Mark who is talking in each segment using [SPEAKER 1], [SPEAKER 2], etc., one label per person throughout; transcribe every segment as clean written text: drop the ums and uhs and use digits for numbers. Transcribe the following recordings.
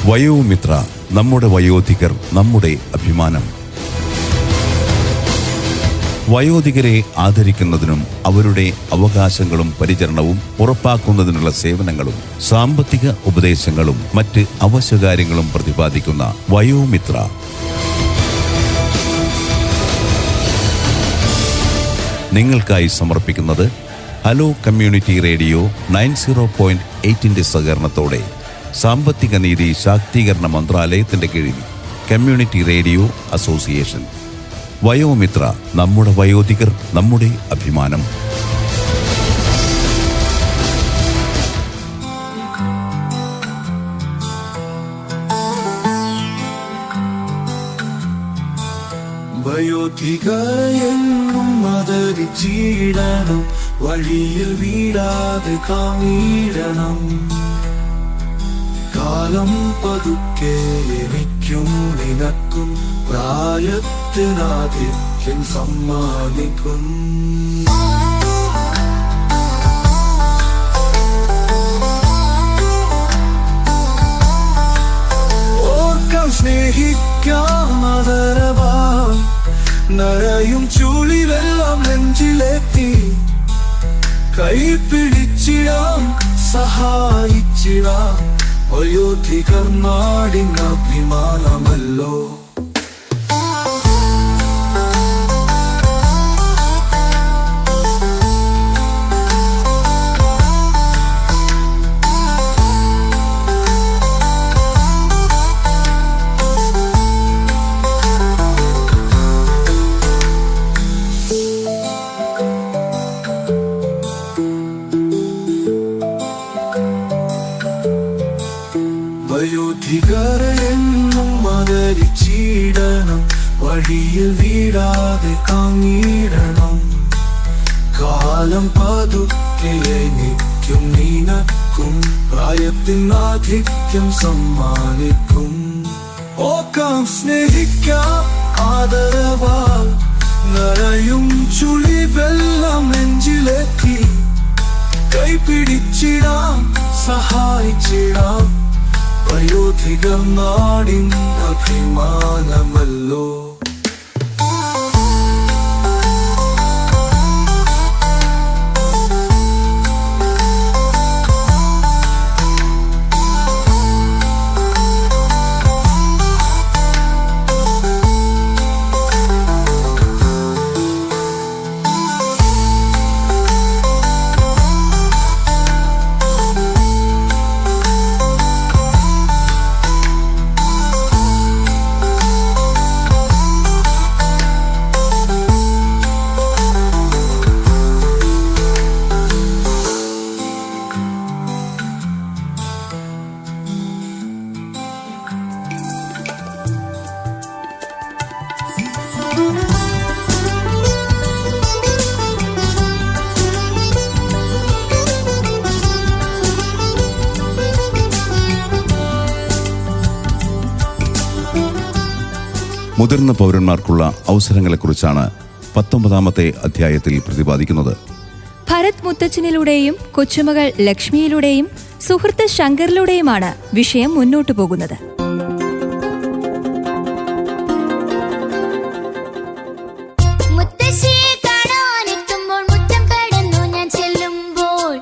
[SPEAKER 1] വയോമിത്ര, നമ്മുടെ വയോധികർ നമ്മുടെ അഭിമാനം. വയോധികരെ ആദരിക്കുന്നതിനും അവരുടെ അവകാശങ്ങളും പരിചരണവും ഉറപ്പാക്കുന്നതിനുള്ള സേവനങ്ങളും സാമ്പത്തിക ഉപദേശങ്ങളും മറ്റ് അവശ്യകാര്യങ്ങളും പ്രതിപാദിക്കുന്ന വയോമിത്ര. നിങ്ങൾക്കായി സമർപ്പിക്കുന്നത് ഹലോ കമ്മ്യൂണിറ്റി റേഡിയോ 90.8 സഹകരണത്തോടെ സാമ്പത്തിക നീതി ശാക്തീകരണ മന്ത്രാലയത്തിന്റെ കീഴിൽ കമ്മ്യൂണിറ്റി റേഡിയോ അസോസിയേഷൻ. വയോമിത്ര, നമ്മുടെ വയോധികർ നമ്മുടെ അഭിമാനം.
[SPEAKER 2] വയോധികയെന്നും ആദരിച്ചിടണം, വഴിയിൽ വീഴാതെ കാണിടണം. കാലം പതുക്കെ എനിക്കും നിനക്കും പ്രായത്തിനാധിക്യം സമ്മാനിക്കും. ഓർക്കാം സ്നേഹിക്കാം ആദരവായി, നരയും ചുളിവെല്ലാം നെഞ്ചിലെത്തി. കൈപിടിച്ചിടാം, സഹായിച്ചിടാം, വയോധികർ നാടിൻ അഭിമാനമല്ലോ. വയോധികരെന്നും ആദരിച്ചിടണം, വഴിയിൽ വീഴാതെ താങ്ങിടണം. കാലം പതുക്കെ എനിക്കും നിനക്കും പ്രായത്തിനാധിക്യം സമ്മാനിക്കും. ഓക്കാം സ്നേഹിക്കാം ആദരവാൽ, നരയും ചുളിവെല്ലാം നെഞ്ചിലെത്തി. കൈപിടിച്ചിടാം, സഹായിച്ചിടാം, വയോധികർ നാടിൻ അഭിമാനമല്ലോ.
[SPEAKER 1] മുതിർന്ന പൗരന്മാർക്കുള്ള അവസരങ്ങളെക്കുറിച്ചാണ് 19ാമത്തെ അധ്യായത്തിൽ പ്രതിപാദിക്കുന്നത്.
[SPEAKER 3] ഭരത് മുത്തച്ഛനിലൂടെയും കൊച്ചുമകൾ ലക്ഷ്മിയിലൂടെയും സുഹൃത്ത് ശങ്കറിലൂടെയുമാണ് വിഷയം മുന്നോട്ടു പോകുന്നത്.
[SPEAKER 4] മുത്തശ്ശിയെ കാണാനെത്തുമ്പോൾ മുറ്റം കടന്നു ഞാൻ ചെല്ലുമ്പോൾ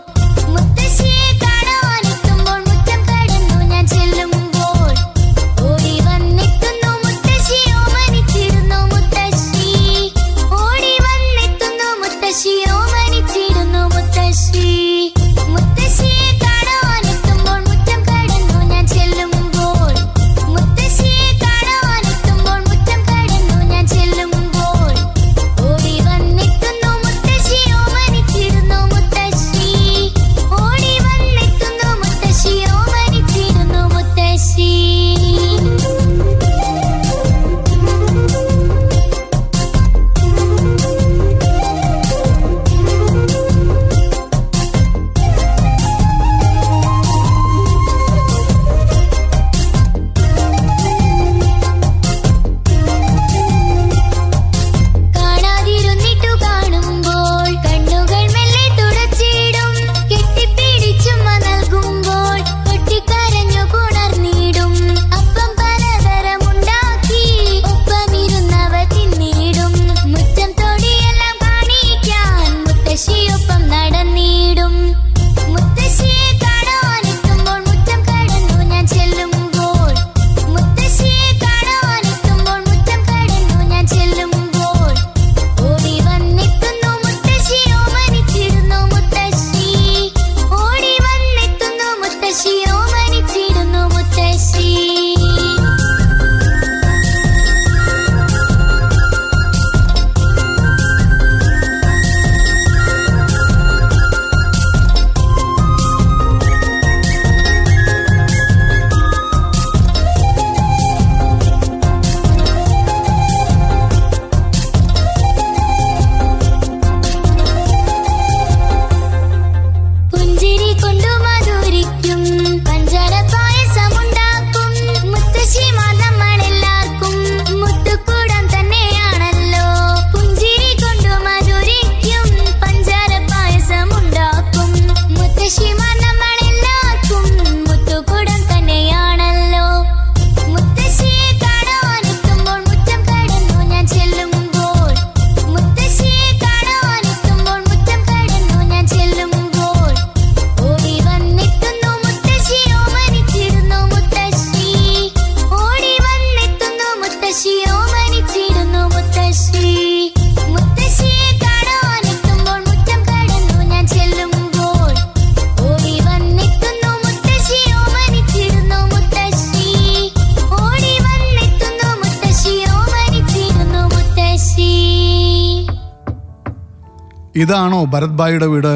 [SPEAKER 4] ഇതാണോ ഭരത് ഭായിയുടെ വീട്?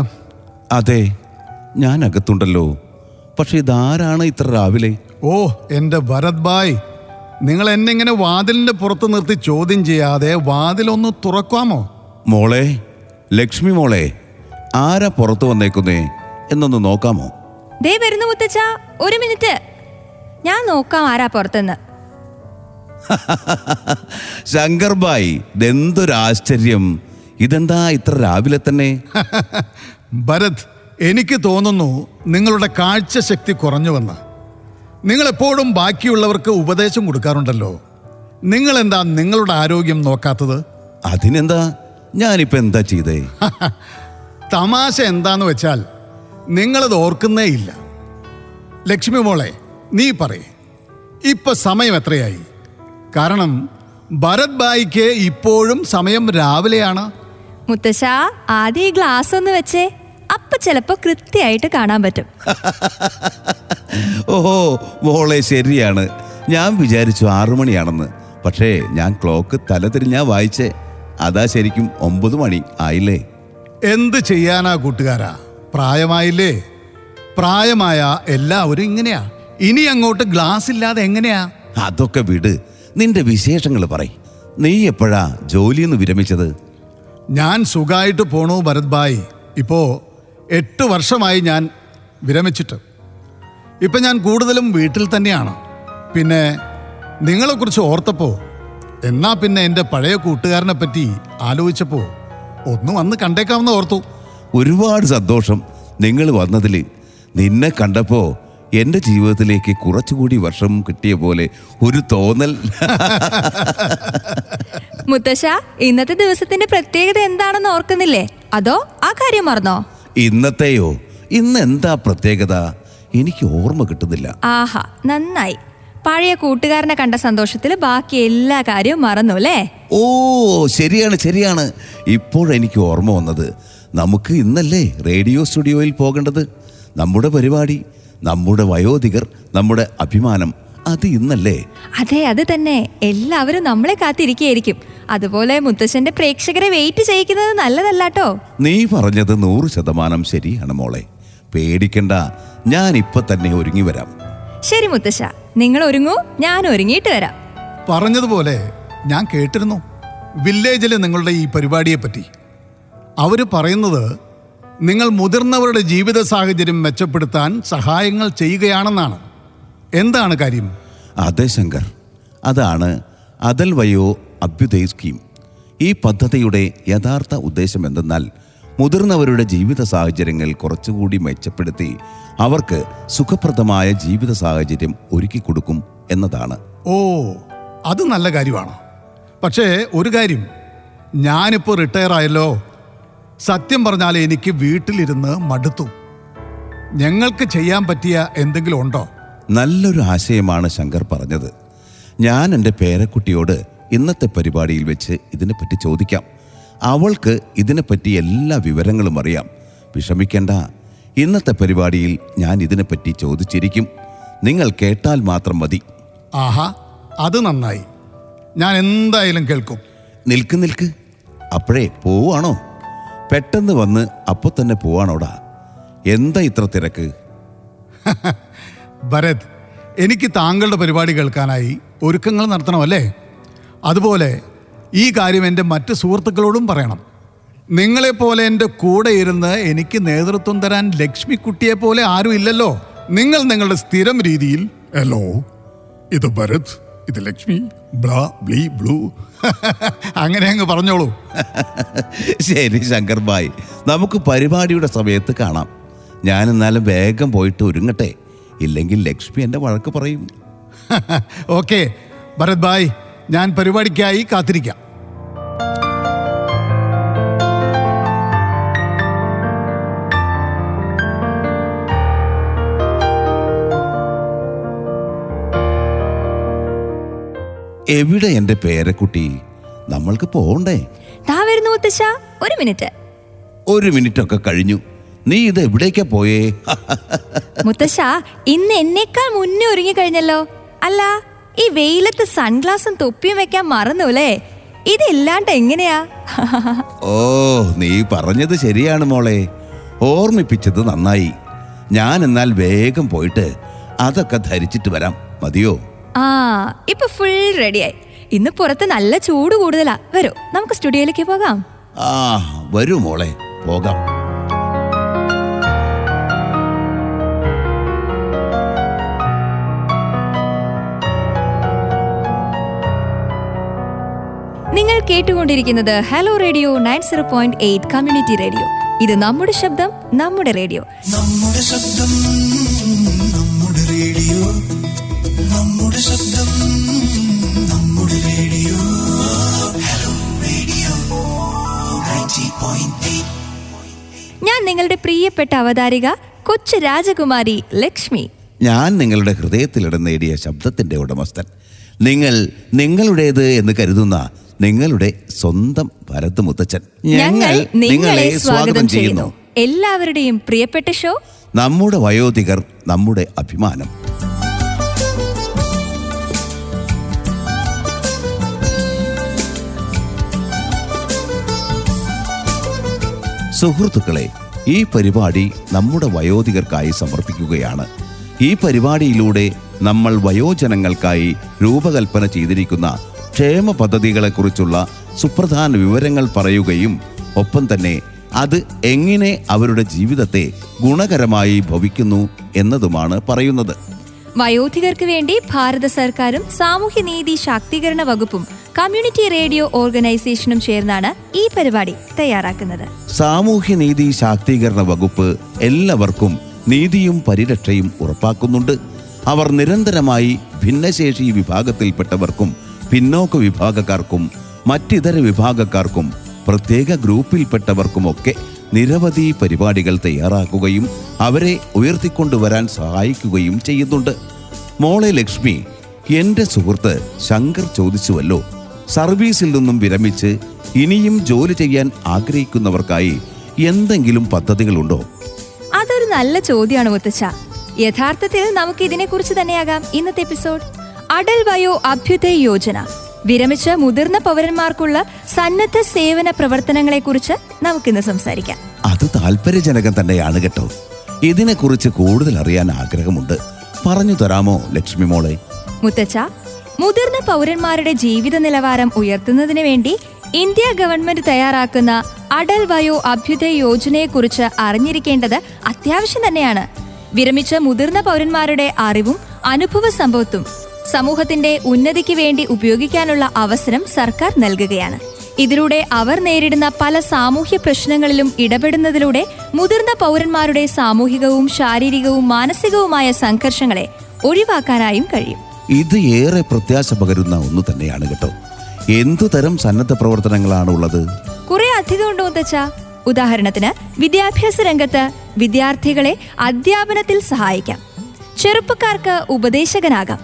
[SPEAKER 1] അതെ, ഞാൻ അകത്തുണ്ടല്ലോ. പക്ഷെ ഇതാരാണ് ഇത്ര രാവിലെ?
[SPEAKER 4] ഓ എൻ്റെ ഭരത് ഭായ്, നിങ്ങൾ എന്നെ ഇങ്ങനെ വാതിലിൻ്റെ പുറത്ത് നിർത്തി ചോദ്യം ചെയ്യാതെ വാതിലൊന്ന് തുറക്കാമോ?
[SPEAKER 1] മോളെ, ലക്ഷ്മി മോളെ, ആരാ പുറത്തു വന്നേക്കുന്നേ എന്നൊന്ന് നോക്കാമോ?
[SPEAKER 3] ദേ വരുന്നു മുത്തച്ഛ, ഒരു മിനിറ്റ്, ഞാൻ നോക്കാം ആരാ പുറത്തുനിന്ന്.
[SPEAKER 1] ശങ്കർ ഭായ്, ഇതെന്തൊരു ആശ്ചര്യം! ഇതെന്താ ഇത്ര രാവിലെ തന്നെ?
[SPEAKER 4] ഭരത്, എനിക്ക് തോന്നുന്നു നിങ്ങളുടെ കാഴ്ചശക്തി കുറഞ്ഞുവെന്ന്. നിങ്ങളെപ്പോഴും ബാക്കിയുള്ളവർക്ക് ഉപദേശം കൊടുക്കാറുണ്ടല്ലോ. നിങ്ങളെന്താ നിങ്ങളുടെ ആരോഗ്യം നോക്കാത്തത്?
[SPEAKER 1] അതിനെന്താ, ഞാനിപ്പോ എന്താ ചെയ്തേ?
[SPEAKER 4] തമാശ എന്താന്ന് വെച്ചാൽ നിങ്ങളത് ഓർക്കുന്നേ ഇല്ല. ലക്ഷ്മി മോളെ, നീ പറയേ, ഇപ്പൊ സമയം എത്രയായി? കാരണം ഭരത് ഭായിക്ക് ഇപ്പോഴും സമയം രാവിലെയാണ്.
[SPEAKER 3] മുത്തശ്ശ, ആദ്യം ഈ ഗ്ലാസ് ഒന്ന് വെച്ചേ, അപ്പൊ ചിലപ്പോ കൃത്യമായിട്ട് കാണാൻ പറ്റും.
[SPEAKER 1] ഓഹോ മോളെ, ശരിയാണ്. ഞാൻ വിചാരിച്ചു 6 മണിയാണെന്ന്. പക്ഷേ ഞാൻ ക്ലോക്ക് തലതിരിഞ്ഞാ വായിച്ചേ. അതാ ശരിക്കും 9 മണി ആയില്ലേ?
[SPEAKER 4] എന്ത് ചെയ്യാനാ കൂട്ടുകാരാ, പ്രായമായില്ലേ? പ്രായമായ എല്ലാവരും ഇങ്ങനെയാ. ഇനി അങ്ങോട്ട് ഗ്ലാസ് ഇല്ലാതെ എങ്ങനെയാ?
[SPEAKER 1] അതൊക്കെ വിട്, നിന്റെ വിശേഷങ്ങൾ പറയ്. നീ എപ്പോഴാ ജോലിന്ന് വിരമിച്ചത്?
[SPEAKER 4] ഞാൻ സുഖമായിട്ട് പോണു ഭരത് ഭായ്. ഇപ്പോ 8 വർഷമായി ഞാൻ വിരമിച്ചിട്ട്. ഇപ്പൊ ഞാൻ കൂടുതലും വീട്ടിൽ തന്നെയാണ്. പിന്നെ നിങ്ങളെക്കുറിച്ച് ഓർത്തപ്പോ, എന്നാ പിന്നെ എൻ്റെ പഴയ കൂട്ടുകാരനെ പറ്റി ആലോചിച്ചപ്പോ ഒന്ന് വന്ന് കണ്ടേക്കാമെന്ന് ഓർത്തു.
[SPEAKER 1] ഒരുപാട് സന്തോഷം നിങ്ങൾ വന്നതിൽ. നിന്നെ കണ്ടപ്പോ എൻ്റെ ജീവിതത്തിലേക്ക് കുറച്ചുകൂടി വർഷം കിട്ടിയ പോലെ ഒരു തോന്നൽ.
[SPEAKER 3] മുത്തശ്ശ, ഇന്നത്തെ ദിവസത്തിന്റെ പ്രത്യേകത എന്താണെന്ന് ഓർക്കുന്നില്ലേ? അതോ ആ കാര്യം മറന്നോ?
[SPEAKER 1] ഇന്നത്തെയോ? ഇന്ന് എന്താ പ്രത്യേകത? എനിക്ക് ഓർമ്മ കിട്ടുന്നില്ല.
[SPEAKER 3] ആഹാ, നന്നായി. പഴയ കൂട്ടുകാരനെ കണ്ട സന്തോഷത്തിൽ ബാക്കി എല്ലാ കാര്യവും മറന്നു അല്ലേ?
[SPEAKER 1] ഓ ശരിയാണ് ശരിയാണ്, ഇപ്പോഴെനിക്ക് ഓർമ്മ വന്നത്. നമുക്ക് ഇന്നല്ലേ റേഡിയോ സ്റ്റുഡിയോയിൽ പോകേണ്ടത്? നമ്മുടെ പരിപാടി, നമ്മുടെ വയോധികർ, നമ്മുടെ അഭിമാനം, അത് ഇന്നല്ലേ?
[SPEAKER 3] അതെ, അത് തന്നെ. എല്ലാവരും നമ്മളെ കാത്തിരിക്കുകയായിരിക്കും. അതുപോലെ മുത്തശ്ശന്റെ പ്രേക്ഷകരെ വെയിറ്റ് ചെയ്യിക്കുന്നത് നല്ലതല്ലാട്ടോ.
[SPEAKER 1] നീ പറഞ്ഞത് 100% ശരിയാണ് മോളെ. പേടിക്കണ്ട, ഞാൻ ഇപ്പൊ തന്നെ ഒരുങ്ങി വരാം.
[SPEAKER 3] ശരി മുത്തശ്ശ, നിങ്ങൾ ഒരുങ്ങൂ, ഞാൻ ഒരുങ്ങിയിട്ട് വരാം.
[SPEAKER 4] പറഞ്ഞതുപോലെ ഞാൻ കേട്ടിരുന്നു വില്ലേജിലെ നിങ്ങളുടെ ഈ പരിപാടിയെ പറ്റി. അവർ പറയുന്നത് നിങ്ങൾ മുതിർന്നവരുടെ ജീവിത സാഹചര്യം മെച്ചപ്പെടുത്താൻ സഹായങ്ങൾ ചെയ്യുകയാണെന്നാണ്. എന്താണ് കാര്യം?
[SPEAKER 1] അതെ ശങ്കർ, അതാണ് അതൽ വയോ അഭ്യുദയ സ്കീം. ഈ പദ്ധതിയുടെ യഥാർത്ഥ ഉദ്ദേശം എന്തെന്നാൽ മുതിർന്നവരുടെ ജീവിത സാഹചര്യങ്ങൾ കുറച്ചുകൂടി മെച്ചപ്പെടുത്തി അവർക്ക് സുഖപ്രദമായ ജീവിത സാഹചര്യം ഒരുക്കി കൊടുക്കും എന്നതാണ്.
[SPEAKER 4] ഓ, അത് നല്ല കാര്യമാണ്. പക്ഷേ ഒരു കാര്യം, ഞാനിപ്പോൾ റിട്ടയർ ആയല്ലോ. സത്യം പറഞ്ഞാൽ എനിക്ക് വീട്ടിലിരുന്ന് മടുത്തു. ഞങ്ങൾക്ക് ചെയ്യാൻ പറ്റിയ എന്തെങ്കിലും ഉണ്ടോ?
[SPEAKER 1] നല്ലൊരു ആശയമാണ് ശങ്കർ പറഞ്ഞത്. ഞാൻ എൻ്റെ പേരക്കുട്ടിയോട് ഇന്നത്തെ പരിപാടിയിൽ വെച്ച് ഇതിനെപ്പറ്റി ചോദിക്കാം. അവൾക്ക് ഇതിനെപ്പറ്റി എല്ലാ വിവരങ്ങളും അറിയാം. വിഷമിക്കേണ്ട, ഇന്നത്തെ പരിപാടിയിൽ ഞാൻ ഇതിനെപ്പറ്റി ചോദിച്ചിരിക്കും. നിങ്ങൾ കേട്ടാൽ മാത്രം മതി.
[SPEAKER 4] ആഹാ, അത് നന്നായി. ഞാൻ എന്തായാലും കേൾക്കും.
[SPEAKER 1] നിൽക്ക്, അപ്പോഴേ പോവാണോ? പെട്ടെന്ന് വന്ന് അപ്പോൾ തന്നെ പോവാണോടാ? എന്താ ഇത്ര തിരക്ക്?
[SPEAKER 4] ഭരത്, എനിക്ക് താങ്കളുടെ പരിപാടി കേൾക്കാനായി ഒരുക്കങ്ങൾ നടത്തണമല്ലേ? അതുപോലെ ഈ കാര്യം എൻ്റെ മറ്റ് സുഹൃത്തുക്കളോടും പറയണം. നിങ്ങളെപ്പോലെ എൻ്റെ കൂടെ ഇരുന്ന് എനിക്ക് നേതൃത്വം തരാൻ ലക്ഷ്മിക്കുട്ടിയെ പോലെ ആരും ഇല്ലല്ലോ. നിങ്ങൾ നിങ്ങളുടെ സ്ഥിരം രീതിയിൽ ഹലോ, ഇത് ഭരത്, ഇത് ലക്ഷ്മി, ബ്ലാ ബ്ലീ ബ്ലൂ അങ്ങനെ അങ്ങ് പറഞ്ഞോളൂ.
[SPEAKER 1] ശരി ശങ്കർ ഭായ്, നമുക്ക് പരിപാടിയുടെ സമയത്ത് കാണാം. ഞാൻ എന്നാലും വേഗം പോയിട്ട് ഒരുങ്ങട്ടെ, ഇല്ലെങ്കിൽ ലക്ഷ്മി എൻ്റെ വഴക്ക് പറയും.
[SPEAKER 4] ഓക്കെ ഭരത് ഭായ്, ഞാൻ പരിപാടിക്കായി കാത്തിരിക്കാം.
[SPEAKER 1] എവിടെ എൻ്റെ പേരക്കുട്ടി? നമ്മൾക്ക് പോകണ്ടേ?
[SPEAKER 3] ദാ വരുന്നു മുത്തശ്ശ, ഒരു മിനിറ്റ്.
[SPEAKER 1] 1 മിനിറ്റൊക്കെ കഴിഞ്ഞു. നീ ഇത് എവിടേക്കാ പോയേ?
[SPEAKER 3] മുത്തശ്ശ, ഇന്ന് എന്നേക്കാൾ മുന്നേ ഒരുങ്ങി കഴിഞ്ഞല്ലോ. അല്ല, ഈ വെയിലത്ത് സൺഗ്ലാസും തൊപ്പിയും വെക്കാൻ മറന്നു അല്ലേ? ഇതില്ലാണ്ട് എങ്ങനെയാ?
[SPEAKER 1] ഓ, നീ പറഞ്ഞത് ശരിയാണ് മോളെ, ഓർമ്മിപ്പിച്ചത് നന്നായി. ഞാൻ എന്നാൽ വേഗം പോയിട്ട് അതൊക്കെ ധരിച്ചിട്ട് വരാം, മതിയോ?
[SPEAKER 3] ആ, ഇപ്പൊ ഫുൾ റെഡിയായി. ഇന്ന് പുറത്ത് നല്ല ചൂട് കൂടുതലാ. വരൂ, നമുക്ക് സ്റ്റുഡിയോയിലേക്ക് പോകാം.
[SPEAKER 1] ആ, വരൂ മോളെ, പോകാം.
[SPEAKER 3] നിങ്ങൾ കേട്ടുകൊണ്ടിരിക്കുന്നത് ഹലോ റേഡിയോ 90.8 കമ്മ്യൂണിറ്റി റേഡിയോ. ഇത് നമ്മുടെ ശബ്ദം, നമ്മുടെ റേഡിയോ.
[SPEAKER 2] നമ്മുടെ ശബ്ദം, നമ്മുടെ റേഡിയോ, നമ്മുടെ ശബ്ദം, നമ്മുടെ റേഡിയോ. Hello radio 90.8.
[SPEAKER 3] ഞാൻ നിങ്ങളുടെ പ്രിയപ്പെട്ട അവതാരിക കൊച്ചു രാജകുമാരി ലക്ഷ്മി.
[SPEAKER 1] ഞാൻ നിങ്ങളുടെ ഹൃദയത്തിലിടം നേടിയ ശബ്ദത്തിന്റെ ഉടമസ്ഥൻ, നിങ്ങൾ നിങ്ങളുടേത് എന്ന് കരുതുന്ന നിങ്ങളുടെ സ്വന്തം ഭരത് മുത്തച്ഛൻ.
[SPEAKER 3] ഞങ്ങൾ നിങ്ങളെ സ്വാഗതം ചെയ്യുന്നു. എല്ലാവരുടെയും പ്രിയപ്പെട്ട ഷോ
[SPEAKER 1] നമ്മുടെ വയോധികർ, നമ്മുടെ അഭിമാനം. സുഹൃത്തുക്കളെ, ഈ പരിപാടി നമ്മുടെ വയോധികർക്കായി സമർപ്പിക്കുകയാണ്. ഈ പരിപാടിയിലൂടെ നമ്മൾ വയോജനങ്ങൾക്കായി രൂപകൽപ്പന ചെയ്തിരിക്കുന്ന ക്ഷേമ പദ്ധതികളെക്കുറിച്ചുള്ള സുപ്രധാന വിവരങ്ങൾ പറയുകയും ഒപ്പം തന്നെ അത് എങ്ങനെ അവരുടെ ജീവിതത്തെ ഗുണകരമായി ഭവിക്കുന്നു എന്നതുമാണ് പറയുന്നത്.
[SPEAKER 3] വയോധികർക്ക് വേണ്ടി ഭാരത സർക്കാരും സാമൂഹ്യനീതി ശാക്തീകരണ വകുപ്പും കമ്മ്യൂണിറ്റി റേഡിയോ ഓർഗനൈസേഷനും ചേർന്നാണ് ഈ പരിപാടി തയ്യാറാക്കുന്നത്.
[SPEAKER 1] സാമൂഹ്യനീതി ശാക്തീകരണ വകുപ്പ് എല്ലാവർക്കും നീതിയും പരിരക്ഷയും ഉറപ്പാക്കുന്നുണ്ട്. അവർ നിരന്തരമായി ഭിന്നശേഷി വിഭാഗത്തിൽപ്പെട്ടവർക്കും പിന്നോക്ക വിഭാഗക്കാർക്കും മറ്റിതര വിഭാഗക്കാർക്കും പ്രത്യേക ഗ്രൂപ്പിൽപ്പെട്ടവർക്കുമൊക്കെ നിരവധി പരിപാടികൾ തയ്യാറാക്കുകയും അവരെ ഉയർത്തിക്കൊണ്ടുവരാൻ സഹായിക്കുകയും ചെയ്യുന്നുണ്ട്. മോളെ ലക്ഷ്മി, എൻ്റെ സുഹൃത്ത് ശങ്കർ ചോദിച്ചുവല്ലോ, സർവീസിൽ നിന്നും വിരമിച്ച് ഇനിയും ജോലി ചെയ്യാൻ ആഗ്രഹിക്കുന്നവർക്കായി എന്തെങ്കിലും പദ്ധതികളുണ്ടോ?
[SPEAKER 3] അതൊരു നല്ല ചോദ്യമാണ് മുത്തച്ഛ. യഥാർത്ഥത്തിൽ നമുക്ക് ഇതിനെക്കുറിച്ച് തന്നെയാകാം ഇന്നത്തെ എപ്പിസോഡ്. അടൽ വയോ അഭ്യുദയ യോജന, വിരമിച്ച മുതിർന്ന പൗരന്മാർക്കുള്ള സന്നദ്ധ സേവന പ്രവർത്തനങ്ങളെക്കുറിച്ച് നമുക്കിന്ന് സംസാരിക്കാം.
[SPEAKER 1] അത് താല്പര്യജനകം തന്നെയാണ് കേട്ടോ. ഇതിനെക്കുറിച്ച് കൂടുതൽ അറിയാൻ ആഗ്രഹമുണ്ട്. പറഞ്ഞു തരാമോ ലക്ഷ്മി മോളെ?
[SPEAKER 3] മുത്തച്ഛ, മുതിർന്ന പൗരന്മാരുടെ ജീവിത നിലവാരം ഉയർത്തുന്നതിന് വേണ്ടി ഇന്ത്യ ഗവൺമെന്റ് തയ്യാറാക്കുന്ന അടൽ വയോ അഭ്യുദയ യോജനയെക്കുറിച്ച് അറിഞ്ഞിരിക്കേണ്ടത് അത്യാവശ്യം തന്നെയാണ്. വിരമിച്ച മുതിർന്ന പൗരന്മാരുടെ അറിവും അനുഭവ സമ്പത്തും സമൂഹത്തിന്റെ ഉന്നതിക്ക് വേണ്ടി ഉപയോഗിക്കാനുള്ള അവസരം സർക്കാർ നൽകുകയാണ്. ഇതിലൂടെ അവർ നേരിടുന്ന പല സാമൂഹ്യ പ്രശ്നങ്ങളിലും ഇടപെടുന്നതിലൂടെ മുതിർന്ന പൗരന്മാരുടെ സാമൂഹികവും ശാരീരികവും മാനസികവുമായ സംഘർഷങ്ങളെ ഒഴിവാക്കാനായും കഴിയും.
[SPEAKER 1] ഇത് ഏറെ പ്രത്യാശ പകരുന്ന ഒന്ന് തന്നെയാണ് കേട്ടോ. എന്തു തരം സന്നദ്ധ പ്രവർത്തനങ്ങളാണുള്ളത്?
[SPEAKER 3] കുറെ അധികം ഉണ്ട് മുത്തച്ഛ. ഉദാഹരണത്തിന്, വിദ്യാഭ്യാസ രംഗത്ത് വിദ്യാർത്ഥികളെ അധ്യാപനത്തിൽ സഹായിക്കാം. ചെറുപ്പക്കാർക്ക് ഉപദേശകനാകാം.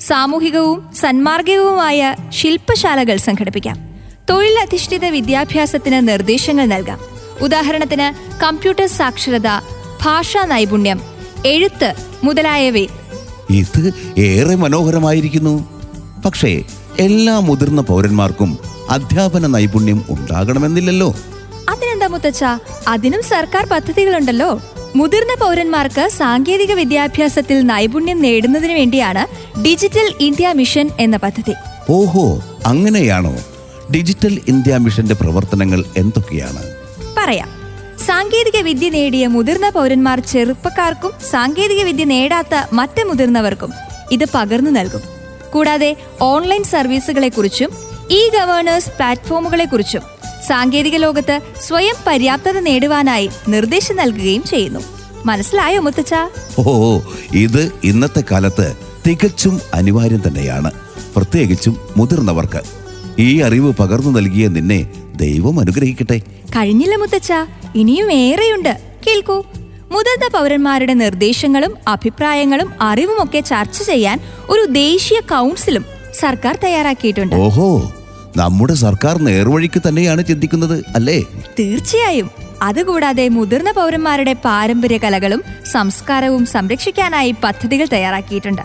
[SPEAKER 3] സാമൂഹികവും സന്മാർഗികവുമായ ശില്പശാലകൾ സംഘടിപ്പിക്കാം. തൊഴിലധിഷ്ഠിത വിദ്യാഭ്യാസത്തിന് നിർദ്ദേശങ്ങൾ നൽകാം. ഉദാഹരണത്തിന്, കമ്പ്യൂട്ടർ സാക്ഷരത, ഭാഷാ നൈപുണ്യം, എഴുത്ത് മുതലായവ.
[SPEAKER 1] ഇത് ഏറെ മനോഹരമായിരിക്കുന്നു. പക്ഷേ എല്ലാ മുതിർന്ന പൗരന്മാർക്കും അധ്യാപന നൈപുണ്യം ഉണ്ടാകണമെന്നില്ലല്ലോ.
[SPEAKER 3] അതിനെന്താ മുത്തച്ഛ, അതിനും സർക്കാർ പദ്ധതികളുണ്ടല്ലോ. മുതിർന്ന പൗരന്മാർക്ക് സാങ്കേതിക വിദ്യാഭ്യാസത്തിൽ നൈപുണ്യം നേടുന്നതിന് വേണ്ടിയാണ് ഡിജിറ്റൽ ഇന്ത്യ മിഷൻ എന്ന പദ്ധതി.
[SPEAKER 1] ഓഹോ, അങ്ങനെയാണോ? ഡിജിറ്റൽ ഇന്ത്യ മിഷന്റെ പ്രവർത്തനങ്ങൾ എന്തൊക്കെയാണ്?
[SPEAKER 3] പറയാം. സാങ്കേതിക വിദ്യ നേടിയ മുതിർന്ന പൗരന്മാർ ചെറുപ്പക്കാർക്കും സാങ്കേതിക വിദ്യ നേടാത്ത മറ്റ് മുതിർന്നവർക്കും ഇത് പകർന്നു നൽകും. കൂടാതെ ഓൺലൈൻ സർവീസുകളെക്കുറിച്ചും ഇ ഗവേണേഴ്സ് പ്ലാറ്റ്ഫോമുകളെക്കുറിച്ചും സാങ്കേതിക ലോകത്ത് സ്വയം പര്യാപ്തത നേടുവാനായി നിർദ്ദേശം നൽകുകയും ചെയ്യുന്നു. മനസ്സിലായോ മുത്തച്ഛ?
[SPEAKER 1] ഓ, ഇത് ഇന്നത്തെ കാലത്ത് തികച്ചും അനിവാര്യം തന്നെയാണ്, പ്രത്യേകിച്ചും മുതിർന്നവർക്ക്. ഈ അറിവ് പകർന്നു നൽകിയ നിന്നെ ദൈവം അനുഗ്രഹിക്കട്ടെ.
[SPEAKER 3] കഴിഞ്ഞില്ല മുത്തച്ഛ, ഇനിയും ഏറെയുണ്ട്. കേൾക്കൂ. മുതിർന്ന പൗരന്മാരുടെ നിർദ്ദേശങ്ങളും അഭിപ്രായങ്ങളും അറിവുമൊക്കെ ചർച്ച ചെയ്യാൻ ഒരു ദേശീയ കൗൺസിലും സർക്കാർ തയ്യാറാക്കിയിട്ടുണ്ട്.
[SPEAKER 1] ഓഹോ, നമ്മുടെ സർക്കാർ നേർവഴിക്ക് തന്നെയാണ് ചിന്തിക്കുന്നത് അല്ലേ?
[SPEAKER 3] തീർച്ചയായും. അതുകൂടാതെ മുതിർന്ന പൗരന്മാരുടെ പാരമ്പര്യ കലകളും സംസ്കാരവും സംരക്ഷിക്കാനായി പദ്ധതികൾ തയ്യാറാക്കിയിട്ടുണ്ട്.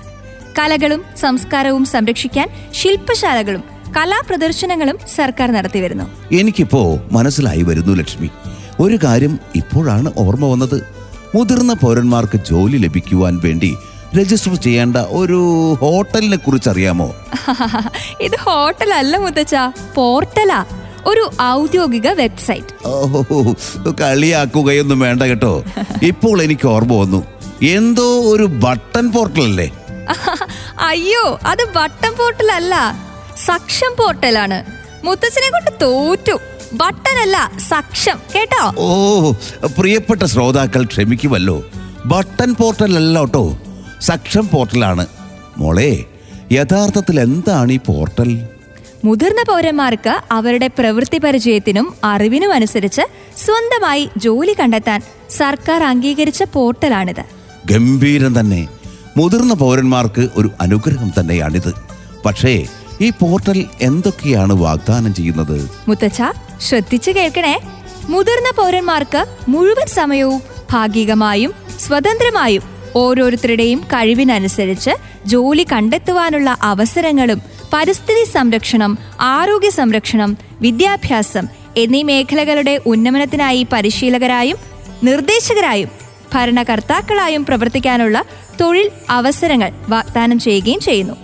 [SPEAKER 3] കലകളും സംസ്കാരവും സംരക്ഷിക്കാൻ ശില്പശാലകളും കലാപ്രദർശനങ്ങളും സർക്കാർ നടത്തിവരുന്നു.
[SPEAKER 1] എനിക്കിപ്പോ മനസ്സിലായി വരുന്നു ലക്ഷ്മി. ഒരു കാര്യം ഇപ്പോഴാണ് ഓർമ്മ വന്നത്. മുതിർന്ന പൗരന്മാർക്ക് ജോലി ലഭിക്കുവാൻ വേണ്ടി രജിസ്റ്റർ ചെയ്യേണ്ട ഒരു ഹോട്ടലിനെ കുറിച്ച് അറിയാമോ?
[SPEAKER 3] ഇത് ഹോട്ടലല്ല മുത്തച്ഛ, പോർട്ടലാ. ഒരു ഔദ്യോഗിക വെബ്സൈറ്റ്.
[SPEAKER 1] കളിയാക്കുകയൊന്നും വേണ്ട കേട്ടോ. ഇപ്പോൾ എനിക്ക് ഓർമ്മ വന്നു. എന്തോ ഒരു ബട്ടൺ പോർട്ടൽ അല്ലേ?
[SPEAKER 3] അയ്യോ, അത് ബട്ടൺ പോർട്ടൽ അല്ല, സക്ഷം പോർട്ടലാണ്. മുത്തച്ഛനെ കൊണ്ട് തോറ്റു. ബട്ടൺ അല്ല, സക്ഷം, കേട്ടോ?
[SPEAKER 1] ഓ, പ്രിയപ്പെട്ട ശ്രോതാക്കൾ ക്ഷമിക്കുമല്ലോ. ബട്ടൺ പോർട്ടൽ അല്ല കേട്ടോ, സക്ഷം പോർട്ടലാണ്. മോളെ, യഥാർത്ഥത്തിൽ എന്താണ് ഈ പോർട്ടൽ?
[SPEAKER 3] മുതിർന്ന പൗരന്മാർക്ക് അവരുടെ പ്രവൃത്തി പരിചയത്തിനും അറിവിനും അനുസരിച്ച് സ്വന്തമായി ജോലി കണ്ടെത്താൻ സർക്കാർ അംഗീകരിച്ച പോർട്ടലാണിത്.
[SPEAKER 1] ഗംഭീരം തന്നെ. മുതിർന്ന പൗരന്മാർക്ക് ഒരു അനുഗ്രഹം തന്നെയാണിത്. പക്ഷേ ഈ പോർട്ടൽ എന്തൊക്കെയാണ് വാഗ്ദാനം ചെയ്യുന്നത്?
[SPEAKER 3] മുത്തച്ഛ, ശ്രദ്ധിച്ചു കേൾക്കണേ. മുതിർന്ന പൗരന്മാർക്ക് മുഴുവൻ സമയവും ഭാഗികമായും സ്വതന്ത്രമായും ഓരോരുത്തരുടെയും കഴിവിനനുസരിച്ച് ജോലി കണ്ടെത്തുവാനുള്ള അവസരങ്ങളും പരിസ്ഥിതി സംരക്ഷണം, ആരോഗ്യ സംരക്ഷണം, വിദ്യാഭ്യാസം എന്നീ മേഖലകളുടെ ഉന്നമനത്തിനായി പരിശീലകരായും നിർദ്ദേശകരായും ഭരണകർത്താക്കളായും പ്രവർത്തിക്കാനുള്ള തൊഴിൽ അവസരങ്ങൾ വാഗ്ദാനം ചെയ്യുകയും ചെയ്യുന്നു.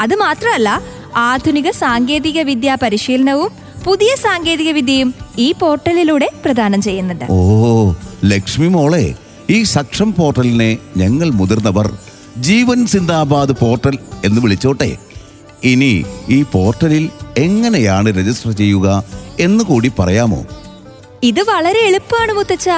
[SPEAKER 3] അതുമാത്രമല്ല, ആധുനിക സാങ്കേതിക വിദ്യാ പരിശീലനവും പുതിയ സാങ്കേതിക വിദ്യയും ഈ പോർട്ടലിലൂടെ പ്രദാനം ചെയ്യുന്നുണ്ട്.
[SPEAKER 1] ഓ ലക്ഷ്മി മോളെ, ഈ സക്ഷം പോർട്ടലിനെ ഞങ്ങൾ മുതിർന്നവർ ജീവൻ സിന്ദാബാദ് പോർട്ടൽ എന്ന് വിളിച്ചോട്ടെ. ഇനി ഈ പോർട്ടലിൽ എങ്ങനെയാണ് രജിസ്റ്റർ ചെയ്യുക എന്ന് കൂടി പറയാമോ?
[SPEAKER 3] ഇത് വളരെ എളുപ്പമാണ് മുത്തച്ഛ.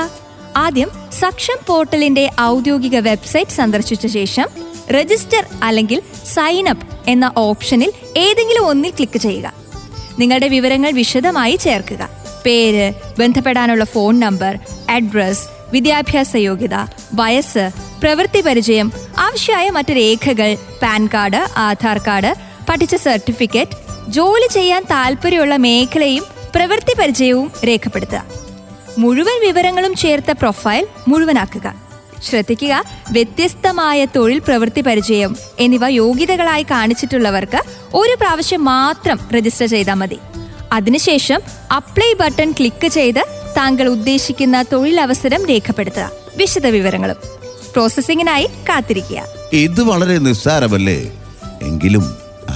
[SPEAKER 3] ആദ്യം സക്ഷം പോർട്ടലിന്റെ ഔദ്യോഗിക വെബ്സൈറ്റ് സന്ദർശിച്ച ശേഷം രജിസ്റ്റർ അല്ലെങ്കിൽ സൈൻ അപ്പ് എന്ന ഓപ്ഷനിൽ ഏതെങ്കിലും ഒന്നിൽ ക്ലിക്ക് ചെയ്യുക. നിങ്ങളുടെ വിവരങ്ങൾ വിശദമായി ചേർക്കുക. പേര്, ബന്ധപ്പെടാനുള്ള ഫോൺ നമ്പർ, അഡ്രസ്, വിദ്യാഭ്യാസ യോഗ്യത, വയസ്സ്, പ്രവൃത്തി പരിചയം, ആവശ്യമായ മറ്റ് രേഖകൾ, പാൻ കാർഡ്, ആധാർ കാർഡ്, പഠിച്ച സർട്ടിഫിക്കറ്റ്, ജോലി ചെയ്യാൻ താല്പര്യമുള്ള മേഖലയും പ്രവൃത്തി പരിചയവും രേഖപ്പെടുത്തുക. മുഴുവൻ വിവരങ്ങളും ചേർത്ത പ്രൊഫൈൽ മുഴുവനാക്കുക. ശ്രദ്ധിക്കുക, വ്യത്യസ്തമായ തൊഴിൽ, പ്രവൃത്തി പരിചയം എന്നിവ യോഗ്യതകളായി കാണിച്ചിട്ടുള്ളവർക്ക് ഒരു പ്രാവശ്യം മാത്രം രജിസ്റ്റർ ചെയ്താൽ മതി. അതിനുശേഷം അപ്ലൈ ബട്ടൺ ക്ലിക്ക് ചെയ്ത് താങ്കൾ ഉദ്ദേശിക്കുന്ന തൊഴിലവസരം രേഖപ്പെടുത്തുക. വിശദ വിവരങ്ങളും പ്രോസസ്സിംഗിനായി കാത്തിരിക്കുക.
[SPEAKER 1] ഇത് വളരെ നിസ്സാരമല്ലേ? എങ്കിലും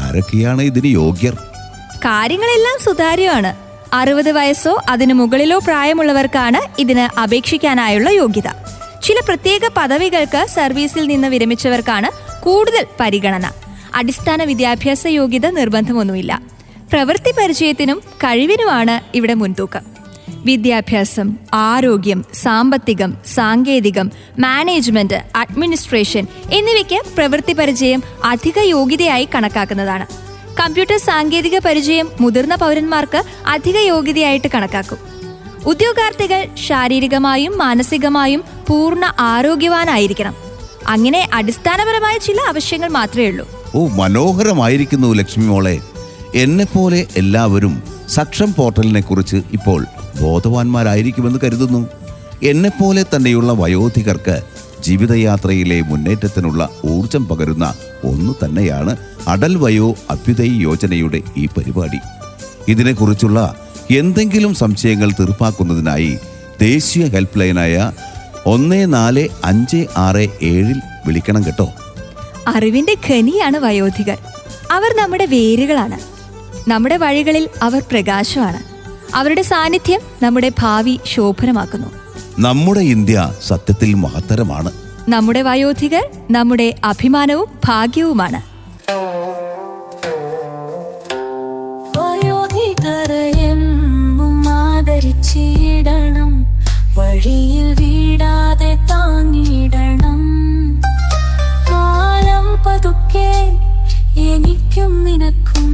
[SPEAKER 1] ആരൊക്കെയാണ് ഇതിന് യോഗ്യർ?
[SPEAKER 3] കാര്യങ്ങളെല്ലാം സുതാര്യമാണ്. 60 വയസ്സോ അതിനു മുകളിലോ പ്രായമുള്ളവർക്കാണ് ഇതിന് അപേക്ഷിക്കാനായുള്ള യോഗ്യത. ചില പ്രത്യേക പദവികൾക്ക് സർവീസിൽ നിന്ന് വിരമിച്ചവർക്കാണ് കൂടുതൽ പരിഗണന. അടിസ്ഥാന വിദ്യാഭ്യാസ യോഗ്യത നിർബന്ധമൊന്നുമില്ല. പ്രവൃത്തി പരിചയത്തിനും കഴിവിനുമാണ് ഇവിടെ മുൻതൂക്കം. വിദ്യാഭ്യാസം, ആരോഗ്യം, സാമ്പത്തികം, സാങ്കേതികം, മാനേജ്മെന്റ്, അഡ്മിനിസ്ട്രേഷൻ എന്നിവയ്ക്ക് പ്രവൃത്തി പരിചയം അധിക യോഗ്യതയായി കണക്കാക്കുന്നതാണ്. കമ്പ്യൂട്ടർ സാങ്കേതിക പരിചയം മുതിർന്ന പൗരന്മാർക്ക് അധിക യോഗ്യതയായിട്ട് കണക്കാക്കും. ഉദ്യോഗാർത്ഥികൾ ശാരീരികമായും മാനസികമായും പൂർണ്ണ ആരോഗ്യവാനായിരിക്കണം. അങ്ങനെ അടിസ്ഥാനപരമായ ചില ആവശ്യങ്ങൾ മാത്രമേ ഉള്ളൂ.
[SPEAKER 1] ഓ, മനോഹരമായിരിക്കുന്നു ലക്ഷ്മി മോളെ. എന്നെപ്പോലെ എല്ലാവരും സക്ഷം പോർട്ടലിനെ കുറിച്ച് ഇപ്പോൾ ബോധവാന്മാരായിരിക്കുമെന്ന് കരുതുന്നു. എന്നെപ്പോലെ തന്നെയുള്ള വയോധികർക്ക് ജീവിതയാത്രയിലെ മുന്നേറ്റത്തിനുള്ള ഊർജം പകരുന്ന ഒന്നു തന്നെയാണ് അടൽ വയോ അഭ്യുദയ് യോജനയുടെ ഈ പരിപാടി. ഇതിനെക്കുറിച്ചുള്ള എന്തെങ്കിലും സംശയങ്ങൾ തീർപ്പാക്കുന്നതിനായി ദേശീയ ഹെൽപ്പ് ലൈനായ 14567 വിളിക്കണം കേട്ടോ.
[SPEAKER 3] അറിവിന്റെ ഖനിയാണ് വയോധികർ. അവർ നമ്മുടെ വേരുകളാണ്. നമ്മുടെ വഴികളിൽ അവർ പ്രകാശമാണ്. അവരുടെ സാന്നിധ്യം നമ്മുടെ ഭാവി ശോഭനമാക്കുന്നു.
[SPEAKER 1] നമ്മുടെ ഇന്ത്യ സത്യത്തിൽ മഹത്തരമാണ്.
[SPEAKER 3] നമ്മുടെ വയോധികർ നമ്മുടെ അഭിമാനവും ഭാഗ്യവുമാണ്.
[SPEAKER 5] ആദരിച്ചിടണം, വഴിയിൽ വീടാതെ താങ്ങിടണം. കാലം പതുക്കെ എനിക്കും നിനക്കും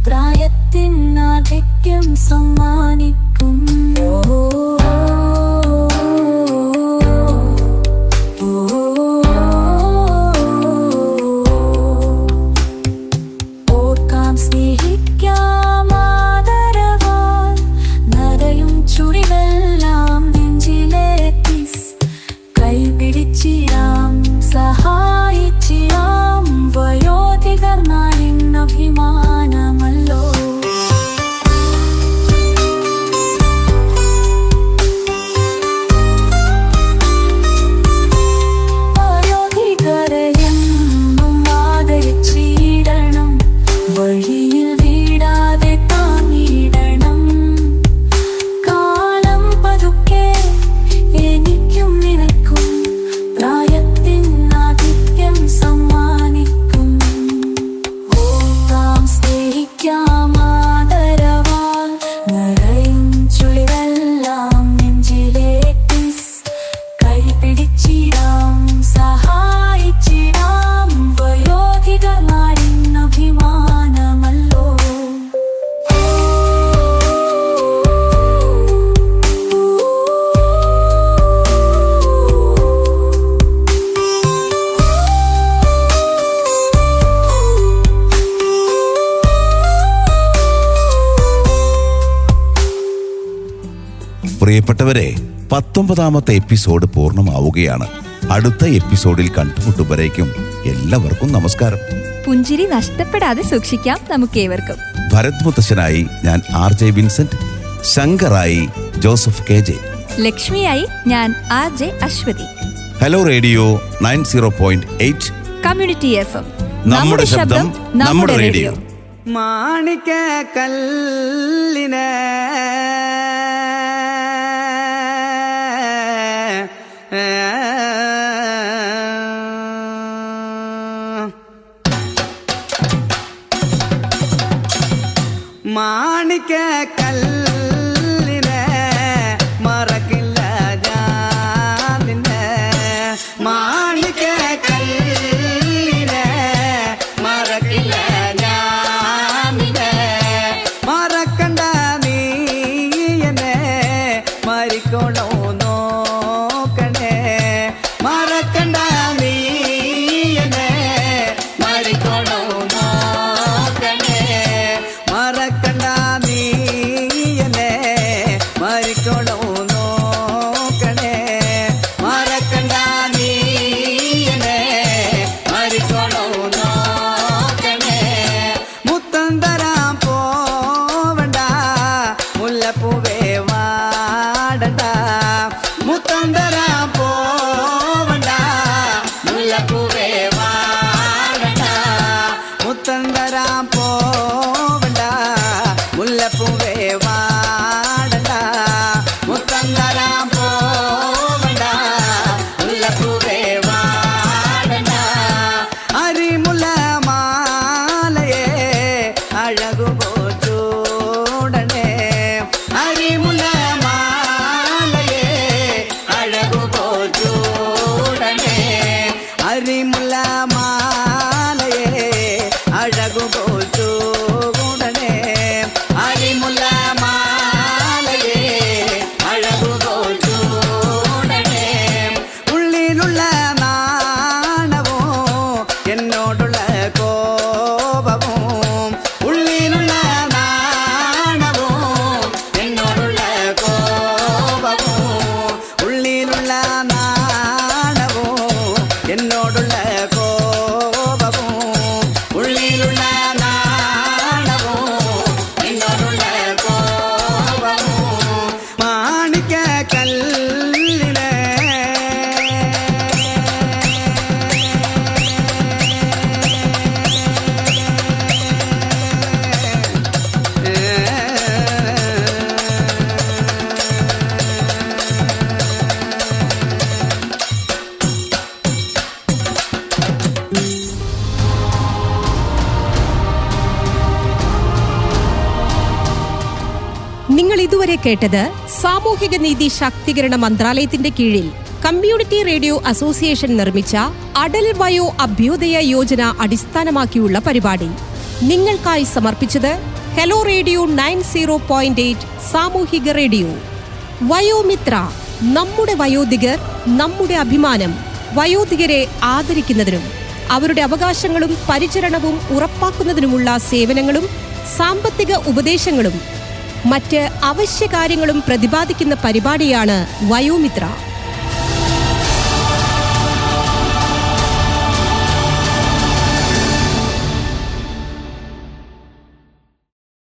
[SPEAKER 5] പ്രായത്തിൻ ആധിക്യം സമ്മാനിക്കും. ഓർക്കാം, സ്നേഹിക്കാം, ആദരവാൽ നരയും ചുടിവെല്ലാം നെഞ്ചിലേറ്റി കൈപിടിച്ചിടാം, സഹായിച്ചിടാം. വയോധികർ നാടിൻ അഭിമാനമല്ലോ.
[SPEAKER 1] പ്രിയപ്പെട്ടവരെ, 19ാമത്തെ എപ്പിസോഡ് പൂർണ്ണമാവുകയാണ്. അടുത്ത എപ്പിസോഡിൽ കണ്ടുമുട്ടുമ്പോഴേക്കും എല്ലാവർക്കും നമസ്കാരം.
[SPEAKER 3] പുഞ്ചിരി നഷ്ടപ്പെടാതെ സൂക്ഷിക്കാം നമുക്കേവർക്കും.
[SPEAKER 1] ഭരത് മുത്തശ്ശനായി ഞാൻ RJ വിൻസെന്റ്, ശങ്കറായി ജോസഫ് KJ,
[SPEAKER 3] ലക്ഷ്മിയായി ഞാൻ RJ Aswathi.
[SPEAKER 1] Hello radio 90.8
[SPEAKER 3] community FM,
[SPEAKER 1] നമ്മുടെ ശബ്ദം നമ്മുടെ റേഡിയോ.
[SPEAKER 6] മാണിക്ക കല്ലിനെ മാണിക്ക കല്ലിനെ മറക്കില്ല ഞാൻ നിന്നെ. മാണിക്ക കല്ലിനെ മറക്കില്ല ഞാൻ നിന്നെ. മറക്കണ്ട നീ എന്നെ മരിക്കണോ നോക്കണേ. മറക്കണ്ട നീ എന്നെ മരിക്കണോ നോക്കണേ. മറക്കണ്ട നീ എന്നെ മരിക്കണോ നോക്കണേ. മറക്കണ്ട നീ എന്നെ മരിക്കണോ നോക്കണേ. മുത്തം തരാൻ പോവണ്ട മുല്ലപ്പൂവേ വാടണ്ട. മുത്തം തരാൻ പോവണ്ട മുല്ലപ്പൂവേ വാടണ്ട. മുത്തം തരാൻ പോവണ്ട മുല്ലപ്പൂവേ വാടണ്ട. മുത്തം തരാൻ പോവണ്ട മുല്ലപ്പൂവേ വാടണ്ട. അരിമുല്ല മാലയെ അഴകുപോ ചൂടണേ. അരിമുല്ല മാലയെ അഴകുപോ ചൂടണേ. അരിമുല്ല മാലയെ അഴകുപോ ചൂടണേ. അരിമുല്ല മാലയെ അഴകുപോ ചൂടണേ. ഉള്ളിലുള്ള നാണവും എന്നോടുള്ള കോപവും. ഉള്ളിലുള്ള നാണവും എന്നോടുള്ള കോപവും. ഉള്ളിലുള്ള നാണവും എന്നോടുള്ള കോപവും. ഉള്ളിലുള്ള നാണവും എന്നോടുള്ള കോപവും. മാണിക്ക കല്ലിനെ
[SPEAKER 7] നിങ്ങൾ ഇതുവരെ കേട്ടത് സാമൂഹിക നീതി ശാക്തീകരണ മന്ത്രാലയത്തിന്റെ കീഴിൽ കമ്മ്യൂണിറ്റി റേഡിയോ അസോസിയേഷൻ നിർമ്മിച്ച അടൽ വയോ അഭ്യുദയ യോജന അടിസ്ഥാനമാക്കിയുള്ള പരിപാടി. നിങ്ങൾക്കായി സമർപ്പിച്ചത് ഹലോ റേഡിയോ 90.8 സാമൂഹിക റേഡിയോ. വയോമിത്ര, നമ്മുടെ വയോധികർ നമ്മുടെ അഭിമാനം. വയോധികരെ ആദരിക്കുന്നതിനും അവരുടെ അവകാശങ്ങളും പരിചരണവും ഉറപ്പാക്കുന്നതിനുമുള്ള സേവനങ്ങളും സാമ്പത്തിക ഉപദേശങ്ങളും മറ്റ് അവശ്യ കാര്യങ്ങളും പ്രതിപാദിക്കുന്ന പരിപാടിയാണ് വയോമിത്ര.